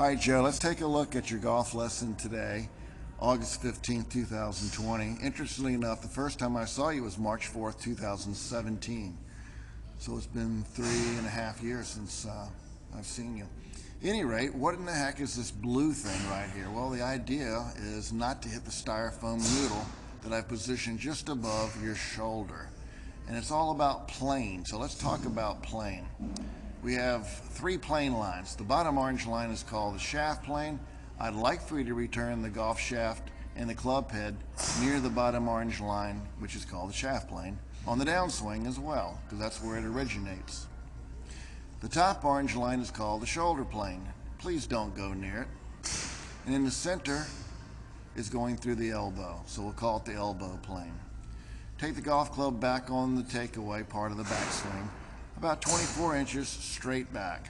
All right, Joe, let's take a look at your golf lesson today, August 15th, 2020. Interestingly enough, the first time I saw you was March 4th, 2017. So it's been 3.5 years since I've seen you. At any rate, what in the heck is this blue thing right here? Well, the idea is not to hit the styrofoam noodle that I've positioned just above your shoulder. And it's all about plane. So let's talk about plane. We have 3 plane lines. The bottom orange line is called the shaft plane. I'd like for you to return the golf shaft and the club head near the bottom orange line, which is called the shaft plane, on the downswing as well, because that's where it originates. The top orange line is called the shoulder plane. Please don't go near it. And in the center is going through the elbow, so we'll call it the elbow plane. Take the golf club back on the takeaway part of the backswing, about 24 inches straight back.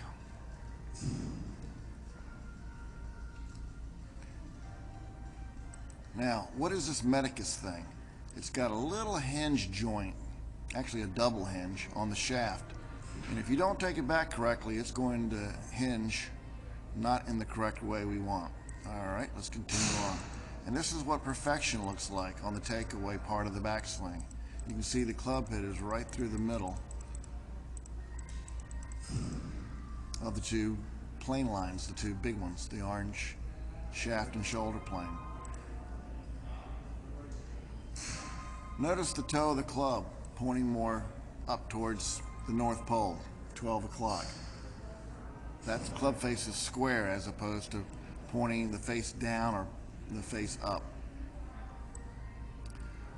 Now, what is this Medicus thing? It's got a little hinge joint, actually a double hinge, on the shaft. And if you don't take it back correctly, it's going to hinge not in the correct way we want. All right, let's continue on. And this is what perfection looks like on the takeaway part of the backswing. You can see the club head is right through the middle of the 2 plane lines, the 2 big ones, the orange shaft and shoulder plane. Notice the toe of the club pointing more up towards the North Pole, 12 o'clock. That club face is square as opposed to pointing the face down or the face up.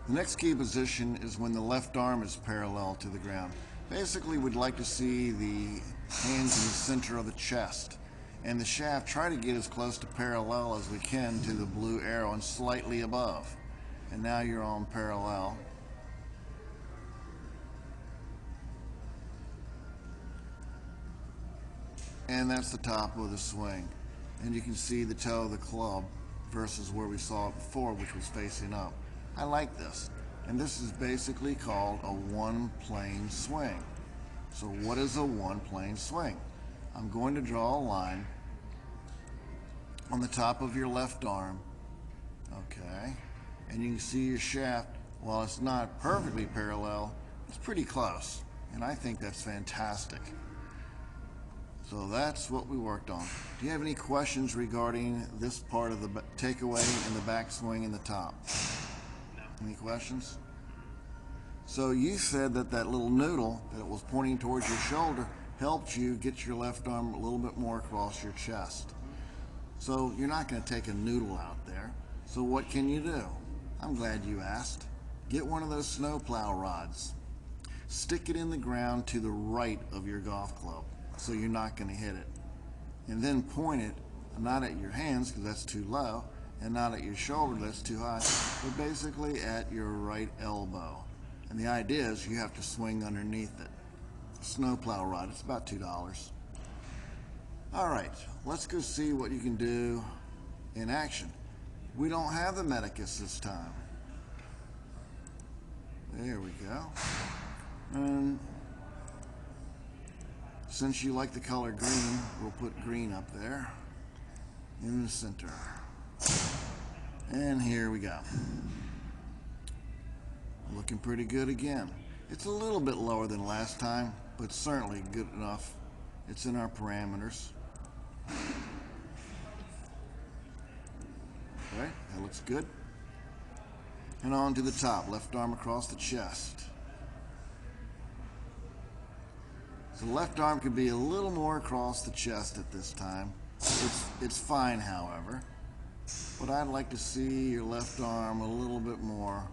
The next key position is when the left arm is parallel to the ground. Basically, we'd like to see the hands in the center of the chest, and the shaft try to get as close to parallel as we can to the blue arrow and slightly above. And now you're on parallel. And that's the top of the swing. And you can see the toe of the club versus where we saw it before, which was facing up. I like this. And this is basically called a one-plane swing. So what is a one-plane swing? I'm going to draw a line on the top of your left arm. Okay. And you can see your shaft, while it's not perfectly parallel, it's pretty close. And I think that's fantastic. So that's what we worked on. Do you have any questions regarding this part of the takeaway and the backswing and the top? No. Any questions? So you said that that little noodle that was pointing towards your shoulder helped you get your left arm a little bit more across your chest. So you're not going to take a noodle out there. So what can you do? I'm glad you asked. Get one of those snowplow rods. Stick it in the ground to the right of your golf club, so you're not going to hit it. And then point it, not at your hands because that's too low, and not at your shoulder, that's too high, but basically at your right elbow. And the idea is you have to swing underneath it. Snowplow rod, it's about $2. All right, let's go see what you can do in action. We don't have the Medicus this time. There we go. And since you like the color green, we'll put green up there in the center. And here we go. Looking pretty good again. It's a little bit lower than last time, but certainly good enough. It's in our parameters. Okay, that looks good. And on to the top, left arm across the chest. So the left arm could be a little more across the chest at this time. It's fine, however. But I'd like to see your left arm a little bit more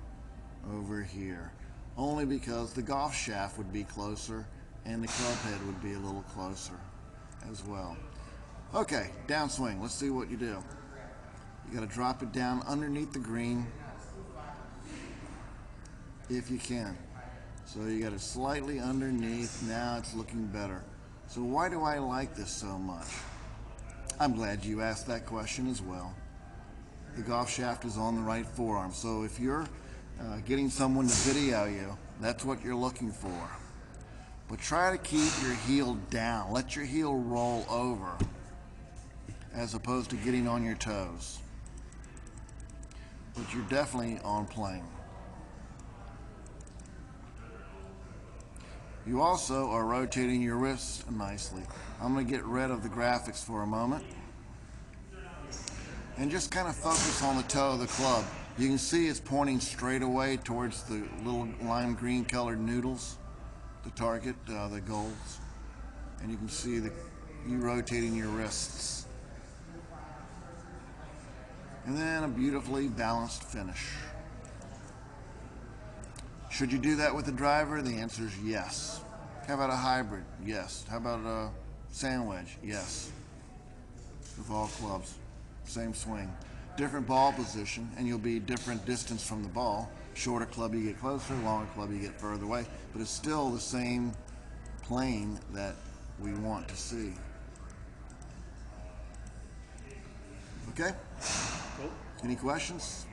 over here. Only because the golf shaft would be closer and the club head would be a little closer as well. Okay, downswing. Let's see what you do. You got to drop it down underneath the green if you can. So you got it slightly underneath. Now it's looking better. So why do I like this so much? I'm glad you asked that question as well. The golf shaft is on the right forearm. So if you're getting someone to video you, that's what you're looking for. But try to keep your heel down. Let your heel roll over. as opposed to getting on your toes. But you're definitely on plane. You also are rotating your wrists nicely. I'm going to get rid of the graphics for a moment and just kind of focus on the toe of the club. You can see it's pointing straight away towards the little lime green colored noodles, the target, the goals. And you can see you rotating your wrists. And then a beautifully balanced finish. Should you do that with the driver? The answer is yes. How about a hybrid? Yes. How about a sand wedge? Yes. With all clubs. Same swing. Different ball position, and you'll be different distance from the ball. Shorter club you get closer, longer club you get further away, but it's still the same plane that we want to see. Okay? Cool. Any questions?